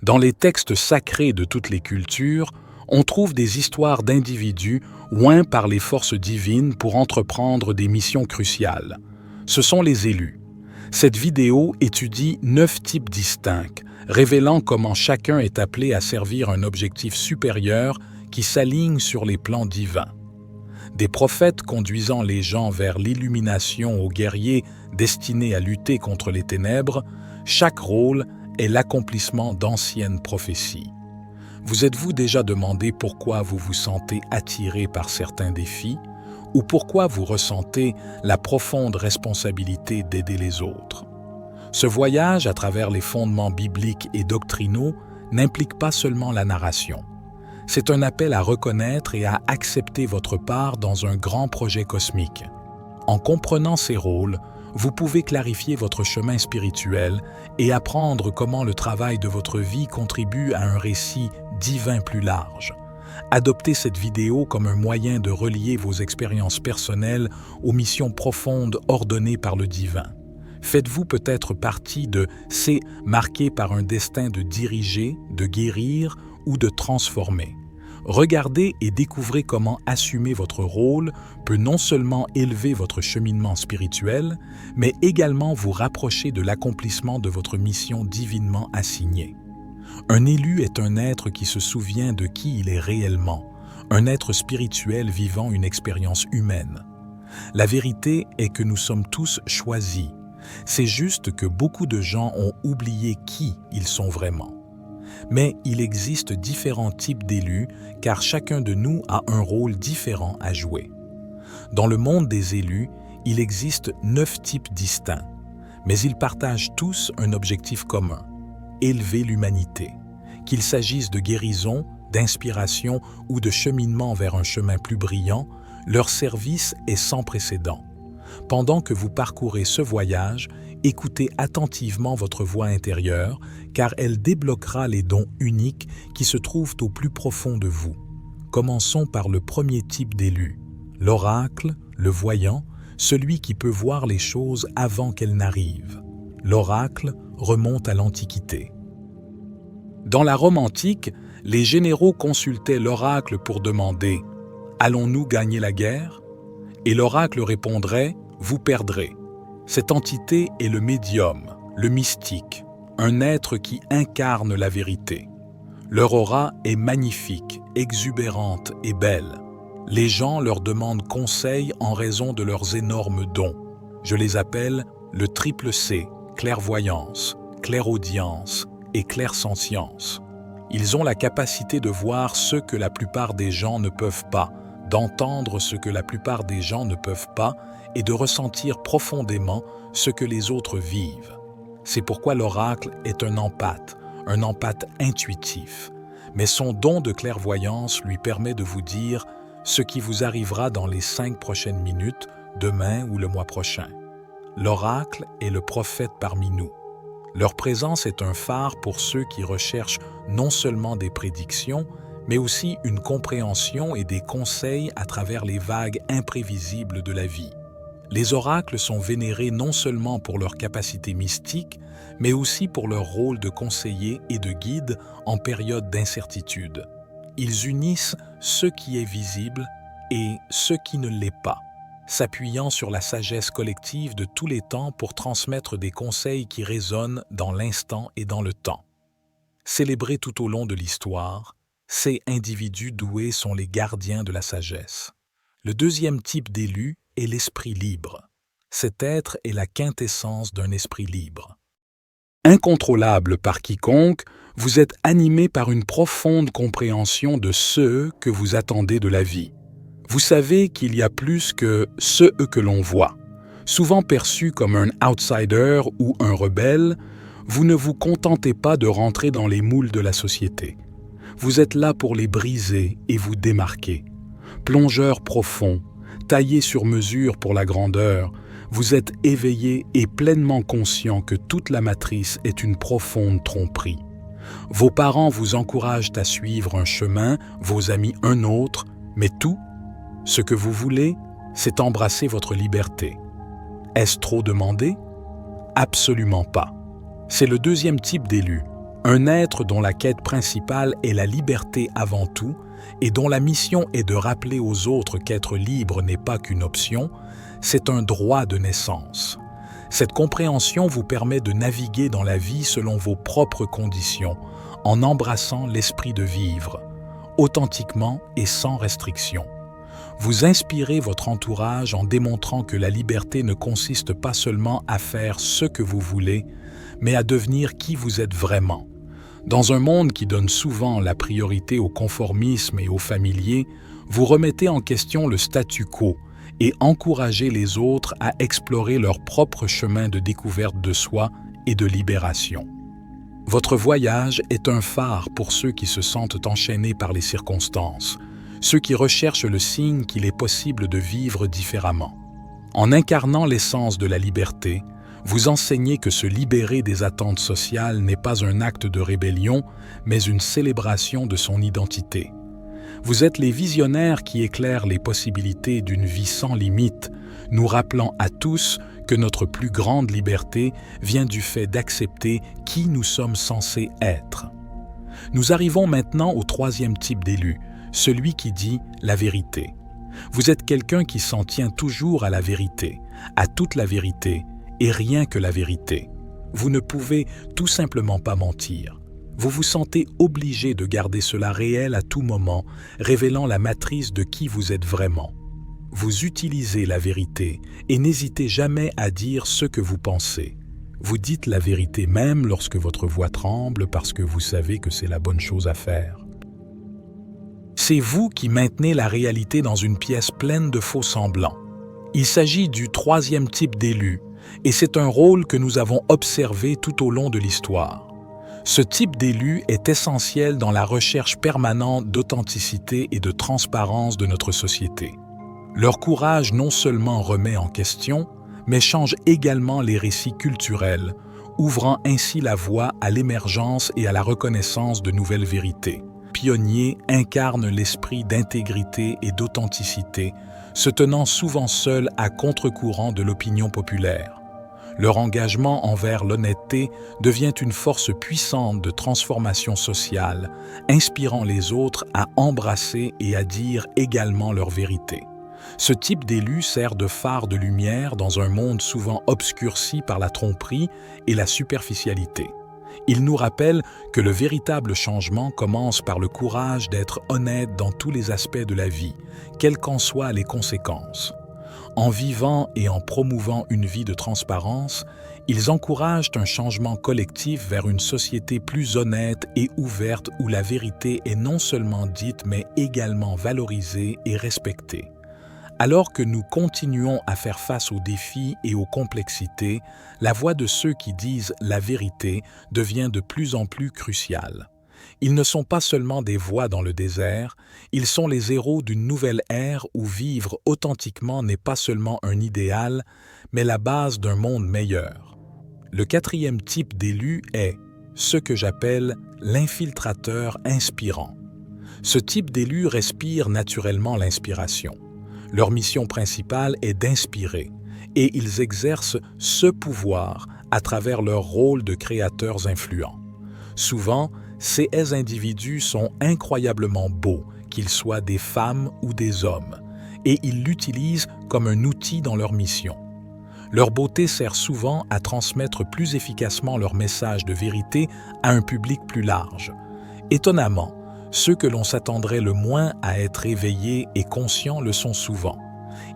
Dans les textes sacrés de toutes les cultures, on trouve des histoires d'individus oints par les forces divines pour entreprendre des missions cruciales. Ce sont les élus. Cette vidéo étudie 9 types distincts, révélant comment chacun est appelé à servir un objectif supérieur qui s'aligne sur les plans divins. Des prophètes conduisant les gens vers l'illumination aux guerriers destinés à lutter contre les ténèbres, chaque rôle est l'accomplissement d'anciennes prophéties. Vous êtes-vous déjà demandé pourquoi vous vous sentez attiré par certains défis ou pourquoi vous ressentez la profonde responsabilité d'aider les autres? Ce voyage à travers les fondements bibliques et doctrinaux n'implique pas seulement la narration. C'est un appel à reconnaître et à accepter votre part dans un grand projet cosmique. En comprenant ces rôles, vous pouvez clarifier votre chemin spirituel et apprendre comment le travail de votre vie contribue à un récit divin plus large. Adoptez cette vidéo comme un moyen de relier vos expériences personnelles aux missions profondes ordonnées par le divin. Faites-vous peut-être partie de ces marqués par un destin de diriger, de guérir ou de transformer. Regardez et découvrez comment assumer votre rôle peut non seulement élever votre cheminement spirituel, mais également vous rapprocher de l'accomplissement de votre mission divinement assignée. Un élu est un être qui se souvient de qui il est réellement, un être spirituel vivant une expérience humaine. La vérité est que nous sommes tous choisis. C'est juste que beaucoup de gens ont oublié qui ils sont vraiment. Mais il existe différents types d'élus car chacun de nous a un rôle différent à jouer. Dans le monde des élus, il existe 9 types distincts, mais ils partagent tous un objectif commun: élever l'humanité. Qu'il s'agisse de guérison, d'inspiration ou de cheminement vers un chemin plus brillant, leur service est sans précédent. Pendant que vous parcourez ce voyage, écoutez attentivement votre voix intérieure, car elle débloquera les dons uniques qui se trouvent au plus profond de vous. Commençons par le premier type d'élu, l'oracle, le voyant, celui qui peut voir les choses avant qu'elles n'arrivent. L'oracle remonte à l'Antiquité. Dans la Rome antique, les généraux consultaient l'oracle pour demander « Allons-nous gagner la guerre ?» Et l'oracle répondrait « Vous perdrez ». Cette entité est le médium, le mystique, un être qui incarne la vérité. Leur aura est magnifique, exubérante et belle. Les gens leur demandent conseil en raison de leurs énormes dons. Je les appelle le triple C, clairvoyance, clairaudience et clairsentience. Ils ont la capacité de voir ce que la plupart des gens ne peuvent pas, d'entendre ce que la plupart des gens ne peuvent pas et de ressentir profondément ce que les autres vivent. C'est pourquoi l'oracle est un empathe intuitif. Mais son don de clairvoyance lui permet de vous dire ce qui vous arrivera dans les 5 prochaines minutes, demain ou le mois prochain. L'oracle est le prophète parmi nous. Leur présence est un phare pour ceux qui recherchent non seulement des prédictions, mais aussi une compréhension et des conseils à travers les vagues imprévisibles de la vie. Les oracles sont vénérés non seulement pour leur capacité mystique, mais aussi pour leur rôle de conseiller et de guide en période d'incertitude. Ils unissent ce qui est visible et ce qui ne l'est pas, s'appuyant sur la sagesse collective de tous les temps pour transmettre des conseils qui résonnent dans l'instant et dans le temps. Célébrés tout au long de l'histoire, ces individus doués sont les gardiens de la sagesse. Le deuxième type d'élu est l'esprit libre. Cet être est la quintessence d'un esprit libre. Incontrôlable par quiconque, vous êtes animé par une profonde compréhension de ce que vous attendez de la vie. Vous savez qu'il y a plus que ce que l'on voit. Souvent perçu comme un outsider ou un rebelle, vous ne vous contentez pas de rentrer dans les moules de la société. Vous êtes là pour les briser et vous démarquer. Plongeur profond, taillé sur mesure pour la grandeur, vous êtes éveillé et pleinement conscient que toute la matrice est une profonde tromperie. Vos parents vous encouragent à suivre un chemin, vos amis un autre, mais tout, ce que vous voulez, c'est embrasser votre liberté. Est-ce trop demandé? Absolument pas. C'est le deuxième type d'élu, Un être dont la quête principale est la liberté avant tout et dont la mission est de rappeler aux autres qu'être libre n'est pas qu'une option, c'est un droit de naissance. Cette compréhension vous permet de naviguer dans la vie selon vos propres conditions, en embrassant l'esprit de vivre, authentiquement et sans restriction. Vous inspirez votre entourage en démontrant que la liberté ne consiste pas seulement à faire ce que vous voulez, mais à devenir qui vous êtes vraiment. Dans un monde qui donne souvent la priorité au conformisme et au familier, vous remettez en question le statu quo et encouragez les autres à explorer leur propre chemin de découverte de soi et de libération. Votre voyage est un phare pour ceux qui se sentent enchaînés par les circonstances, ceux qui recherchent le signe qu'il est possible de vivre différemment. En incarnant l'essence de la liberté, vous enseignez que se libérer des attentes sociales n'est pas un acte de rébellion, mais une célébration de son identité. Vous êtes les visionnaires qui éclairent les possibilités d'une vie sans limite, nous rappelant à tous que notre plus grande liberté vient du fait d'accepter qui nous sommes censés être. Nous arrivons maintenant au troisième type d'élu, celui qui dit la vérité. Vous êtes quelqu'un qui s'en tient toujours à la vérité, à toute la vérité, et rien que la vérité. Vous ne pouvez tout simplement pas mentir. Vous vous sentez obligé de garder cela réel à tout moment, révélant la matrice de qui vous êtes vraiment. Vous utilisez la vérité et n'hésitez jamais à dire ce que vous pensez. Vous dites la vérité même lorsque votre voix tremble parce que vous savez que c'est la bonne chose à faire. C'est vous qui maintenez la réalité dans une pièce pleine de faux semblants. Il s'agit du troisième type d'élu, et c'est un rôle que nous avons observé tout au long de l'histoire. Ce type d'élu est essentiel dans la recherche permanente d'authenticité et de transparence de notre société. Leur courage non seulement remet en question, mais change également les récits culturels, ouvrant ainsi la voie à l'émergence et à la reconnaissance de nouvelles vérités. Pionniers incarnent l'esprit d'intégrité et d'authenticité, se tenant souvent seuls à contre-courant de l'opinion populaire. Leur engagement envers l'honnêteté devient une force puissante de transformation sociale, inspirant les autres à embrasser et à dire également leur vérité. Ce type d'élu sert de phare de lumière dans un monde souvent obscurci par la tromperie et la superficialité. Il nous rappelle que le véritable changement commence par le courage d'être honnête dans tous les aspects de la vie, quelles qu'en soient les conséquences. En vivant et en promouvant une vie de transparence, ils encouragent un changement collectif vers une société plus honnête et ouverte où la vérité est non seulement dite mais également valorisée et respectée. Alors que nous continuons à faire face aux défis et aux complexités, la voix de ceux qui disent la vérité devient de plus en plus cruciale. Ils ne sont pas seulement des voix dans le désert, ils sont les héros d'une nouvelle ère où vivre authentiquement n'est pas seulement un idéal, mais la base d'un monde meilleur. Le quatrième type d'élu est ce que j'appelle l'infiltrateur inspirant. Ce type d'élu respire naturellement l'inspiration. Leur mission principale est d'inspirer, et ils exercent ce pouvoir à travers leur rôle de créateurs influents. Souvent, ces individus sont incroyablement beaux, qu'ils soient des femmes ou des hommes, et ils l'utilisent comme un outil dans leur mission. Leur beauté sert souvent à transmettre plus efficacement leur message de vérité à un public plus large. Étonnamment, ceux que l'on s'attendrait le moins à être éveillés et conscients le sont souvent.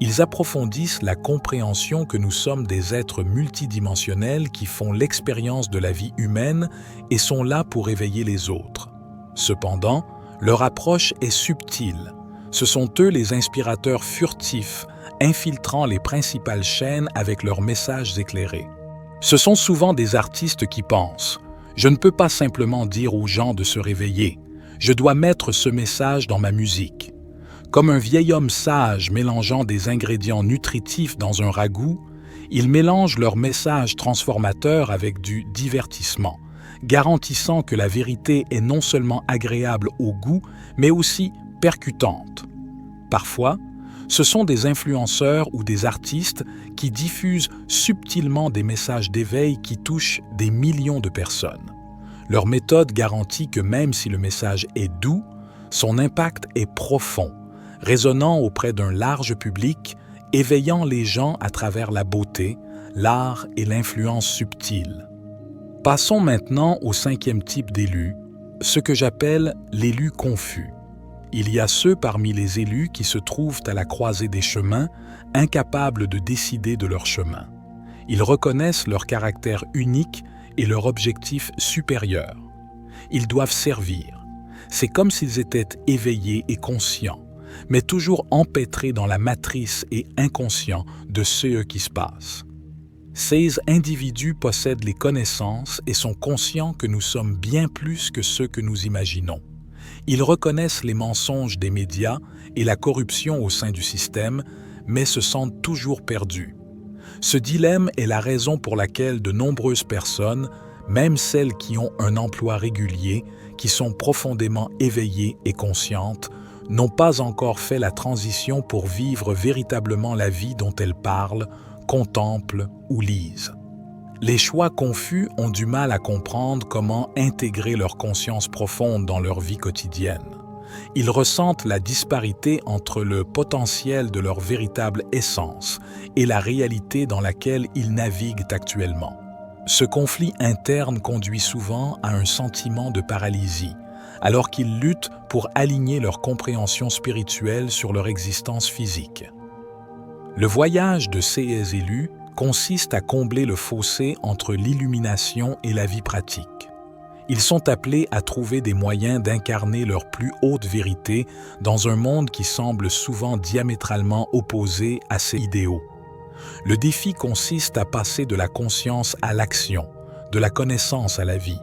Ils approfondissent la compréhension que nous sommes des êtres multidimensionnels qui font l'expérience de la vie humaine et sont là pour éveiller les autres. Cependant, leur approche est subtile. Ce sont eux les inspirateurs furtifs, infiltrant les principales chaînes avec leurs messages éclairés. Ce sont souvent des artistes qui pensent « Je ne peux pas simplement dire aux gens de se réveiller. Je dois mettre ce message dans ma musique. » Comme un vieil homme sage mélangeant des ingrédients nutritifs dans un ragoût, ils mélangent leur message transformateur avec du divertissement, garantissant que la vérité est non seulement agréable au goût, mais aussi percutante. Parfois, ce sont des influenceurs ou des artistes qui diffusent subtilement des messages d'éveil qui touchent des millions de personnes. Leur méthode garantit que même si le message est doux, son impact est profond, résonnant auprès d'un large public, éveillant les gens à travers la beauté, l'art et l'influence subtile. Passons maintenant au 5e type d'élu, ce que j'appelle l'élu confus. Il y a ceux parmi les élus qui se trouvent à la croisée des chemins, incapables de décider de leur chemin. Ils reconnaissent leur caractère unique et leur objectif supérieur. Ils doivent servir. C'est comme s'ils étaient éveillés et conscients, mais toujours empêtrés dans la matrice et inconscients de ce qui se passe. Ces individus possèdent les connaissances et sont conscients que nous sommes bien plus que ce que nous imaginons. Ils reconnaissent les mensonges des médias et la corruption au sein du système, mais se sentent toujours perdus. Ce dilemme est la raison pour laquelle de nombreuses personnes, même celles qui ont un emploi régulier, qui sont profondément éveillées et conscientes, n'ont pas encore fait la transition pour vivre véritablement la vie dont elles parlent, contemplent ou lisent. Les choix confus ont du mal à comprendre comment intégrer leur conscience profonde dans leur vie quotidienne. Ils ressentent la disparité entre le potentiel de leur véritable essence et la réalité dans laquelle ils naviguent actuellement. Ce conflit interne conduit souvent à un sentiment de paralysie, alors qu'ils luttent pour aligner leur compréhension spirituelle sur leur existence physique. Le voyage de ces élus consiste à combler le fossé entre l'illumination et la vie pratique. Ils sont appelés à trouver des moyens d'incarner leur plus haute vérité dans un monde qui semble souvent diamétralement opposé à ces idéaux. Le défi consiste à passer de la conscience à l'action, de la connaissance à la vie.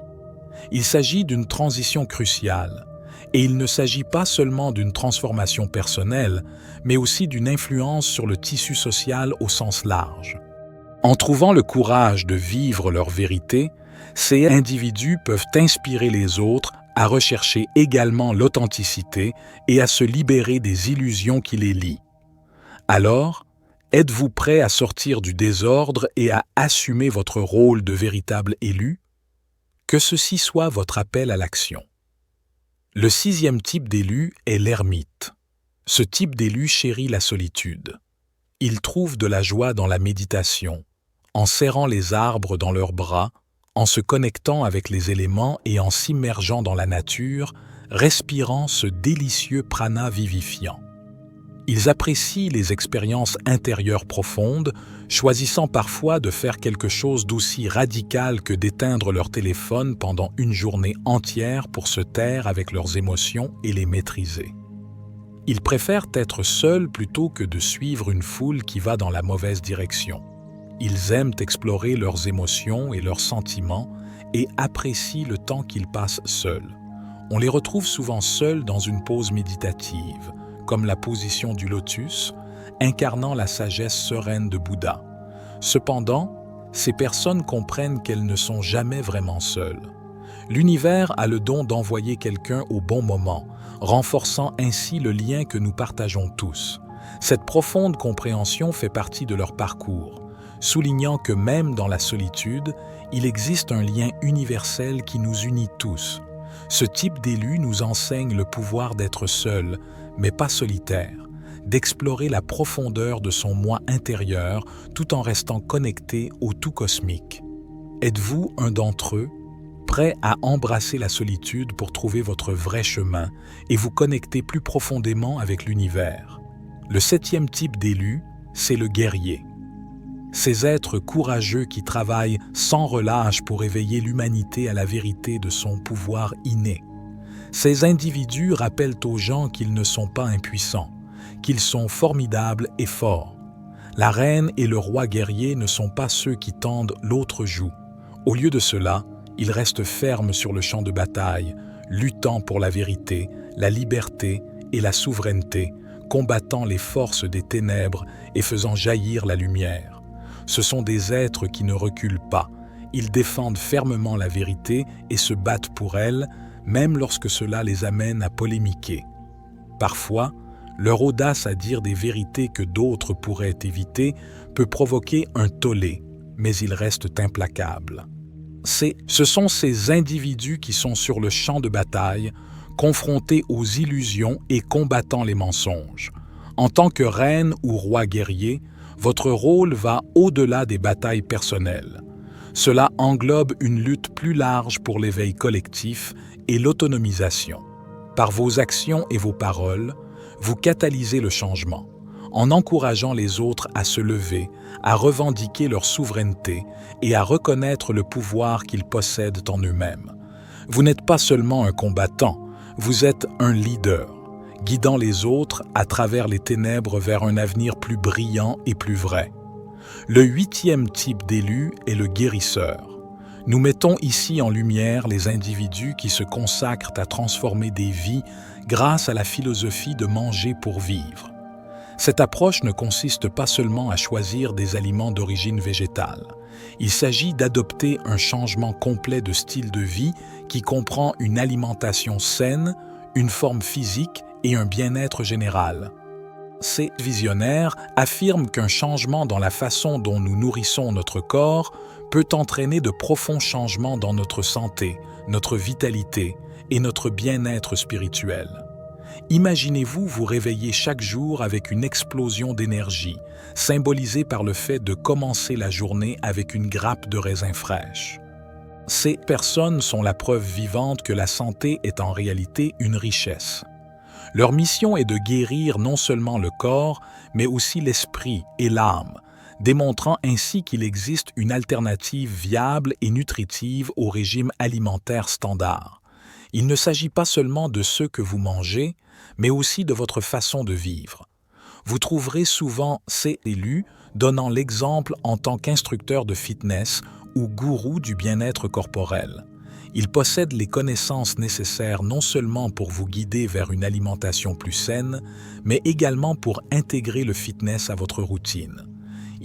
Il s'agit d'une transition cruciale, et il ne s'agit pas seulement d'une transformation personnelle, mais aussi d'une influence sur le tissu social au sens large. En trouvant le courage de vivre leur vérité, ces individus peuvent inspirer les autres à rechercher également l'authenticité et à se libérer des illusions qui les lient. Alors, êtes-vous prêt à sortir du désordre et à assumer votre rôle de véritable élu? Que ceci soit votre appel à l'action. Le 6e type d'élu est l'ermite. Ce type d'élu chérit la solitude. Il trouve de la joie dans la méditation, en serrant les arbres dans leurs bras, en se connectant avec les éléments et en s'immergeant dans la nature, respirant ce délicieux prana vivifiant. Ils apprécient les expériences intérieures profondes, choisissant parfois de faire quelque chose d'aussi radical que d'éteindre leur téléphone pendant une journée entière pour se taire avec leurs émotions et les maîtriser. Ils préfèrent être seuls plutôt que de suivre une foule qui va dans la mauvaise direction. Ils aiment explorer leurs émotions et leurs sentiments et apprécient le temps qu'ils passent seuls. On les retrouve souvent seuls dans une pause méditative, comme la position du lotus, incarnant la sagesse sereine de Bouddha. Cependant, ces personnes comprennent qu'elles ne sont jamais vraiment seules. L'univers a le don d'envoyer quelqu'un au bon moment, renforçant ainsi le lien que nous partageons tous. Cette profonde compréhension fait partie de leur parcours, soulignant que même dans la solitude, il existe un lien universel qui nous unit tous. Ce type d'élu nous enseigne le pouvoir d'être seul, mais pas solitaire, d'explorer la profondeur de son moi intérieur tout en restant connecté au tout cosmique. Êtes-vous un d'entre eux, prêt à embrasser la solitude pour trouver votre vrai chemin et vous connecter plus profondément avec l'univers? Le 7e type d'élu, c'est le guerrier. Ces êtres courageux qui travaillent sans relâche pour éveiller l'humanité à la vérité de son pouvoir inné. Ces individus rappellent aux gens qu'ils ne sont pas impuissants, qu'ils sont formidables et forts. La reine et le roi guerrier ne sont pas ceux qui tendent l'autre joue. Au lieu de cela, ils restent fermes sur le champ de bataille, luttant pour la vérité, la liberté et la souveraineté, combattant les forces des ténèbres et faisant jaillir la lumière. Ce sont des êtres qui ne reculent pas. Ils défendent fermement la vérité et se battent pour elle, même lorsque cela les amène à polémiquer. Parfois, leur audace à dire des vérités que d'autres pourraient éviter peut provoquer un tollé, mais ils restent implacables. Ce sont ces individus qui sont sur le champ de bataille, confrontés aux illusions et combattant les mensonges. En tant que reine ou roi guerrier, votre rôle va au-delà des batailles personnelles. Cela englobe une lutte plus large pour l'éveil collectif et l'autonomisation. Par vos actions et vos paroles, vous catalysez le changement, en encourageant les autres à se lever, à revendiquer leur souveraineté et à reconnaître le pouvoir qu'ils possèdent en eux-mêmes. Vous n'êtes pas seulement un combattant, vous êtes un leader, guidant les autres à travers les ténèbres vers un avenir plus brillant et plus vrai. Le 8e type d'élu est le guérisseur. Nous mettons ici en lumière les individus qui se consacrent à transformer des vies grâce à la philosophie de manger pour vivre. Cette approche ne consiste pas seulement à choisir des aliments d'origine végétale. Il s'agit d'adopter un changement complet de style de vie qui comprend une alimentation saine, une forme physique et un bien-être général. Ces visionnaires affirment qu'un changement dans la façon dont nous nourrissons notre corps peut entraîner de profonds changements dans notre santé, notre vitalité et notre bien-être spirituel. Imaginez-vous vous réveiller chaque jour avec une explosion d'énergie, symbolisée par le fait de commencer la journée avec une grappe de raisins fraîches. Ces personnes sont la preuve vivante que la santé est en réalité une richesse. Leur mission est de guérir non seulement le corps, mais aussi l'esprit et l'âme, démontrant ainsi qu'il existe une alternative viable et nutritive au régime alimentaire standard. Il ne s'agit pas seulement de ce que vous mangez, mais aussi de votre façon de vivre. Vous trouverez souvent ces élus donnant l'exemple en tant qu'instructeurs de fitness ou gourous du bien-être corporel. Ils possèdent les connaissances nécessaires non seulement pour vous guider vers une alimentation plus saine, mais également pour intégrer le fitness à votre routine.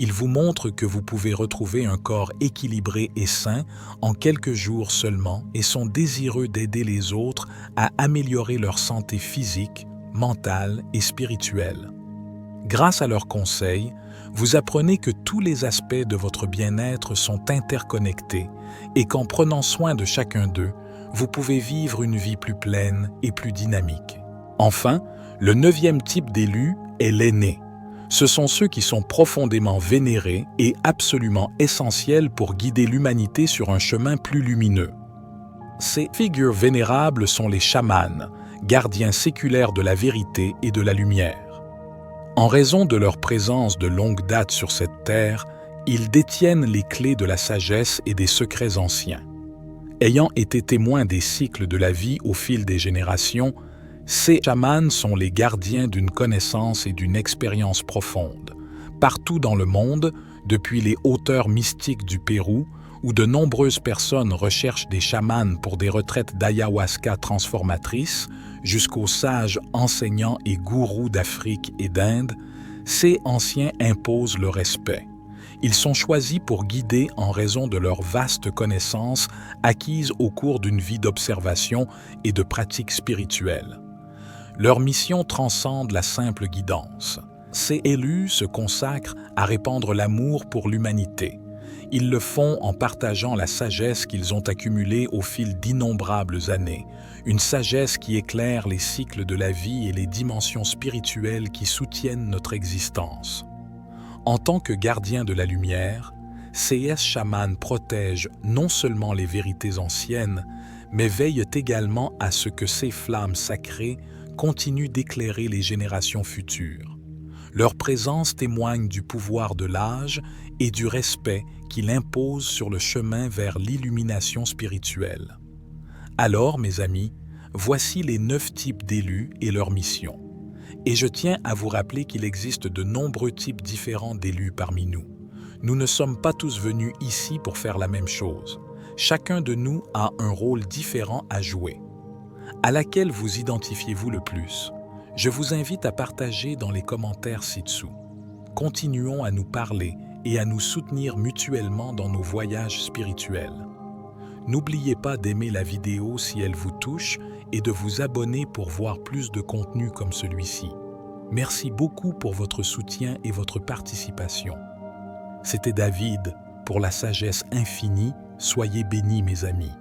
Ils vous montrent que vous pouvez retrouver un corps équilibré et sain en quelques jours seulement et sont désireux d'aider les autres à améliorer leur santé physique, mentale et spirituelle. Grâce à leurs conseils, vous apprenez que tous les aspects de votre bien-être sont interconnectés et qu'en prenant soin de chacun d'eux, vous pouvez vivre une vie plus pleine et plus dynamique. Enfin, le 9e type d'élu est l'aîné. Ce sont ceux qui sont profondément vénérés et absolument essentiels pour guider l'humanité sur un chemin plus lumineux. Ces figures vénérables sont les chamans, gardiens séculaires de la vérité et de la lumière. En raison de leur présence de longue date sur cette terre, ils détiennent les clés de la sagesse et des secrets anciens. Ayant été témoins des cycles de la vie au fil des générations, ces chamans sont les gardiens d'une connaissance et d'une expérience profonde. Partout dans le monde, depuis les hauteurs mystiques du Pérou, où de nombreuses personnes recherchent des chamans pour des retraites d'ayahuasca transformatrices, jusqu'aux sages enseignants et gourous d'Afrique et d'Inde, ces anciens imposent le respect. Ils sont choisis pour guider en raison de leurs vastes connaissances acquises au cours d'une vie d'observation et de pratiques spirituelles. Leur mission transcende la simple guidance. Ces élus se consacrent à répandre l'amour pour l'humanité. Ils le font en partageant la sagesse qu'ils ont accumulée au fil d'innombrables années, une sagesse qui éclaire les cycles de la vie et les dimensions spirituelles qui soutiennent notre existence. En tant que gardiens de la lumière, ces chamans protègent non seulement les vérités anciennes, mais veillent également à ce que ces flammes sacrées continuent d'éclairer les générations futures. Leur présence témoigne du pouvoir de l'âge et du respect qu'il impose sur le chemin vers l'illumination spirituelle. Alors, mes amis, voici les 9 types d'élus et leur mission. Et je tiens à vous rappeler qu'il existe de nombreux types différents d'élus parmi nous. Nous ne sommes pas tous venus ici pour faire la même chose. Chacun de nous a un rôle différent à jouer. À laquelle vous identifiez-vous le plus? Je vous invite à partager dans les commentaires ci-dessous. Continuons à nous parler et à nous soutenir mutuellement dans nos voyages spirituels. N'oubliez pas d'aimer la vidéo si elle vous touche et de vous abonner pour voir plus de contenu comme celui-ci. Merci beaucoup pour votre soutien et votre participation. C'était David pour la sagesse infinie, soyez bénis mes amis.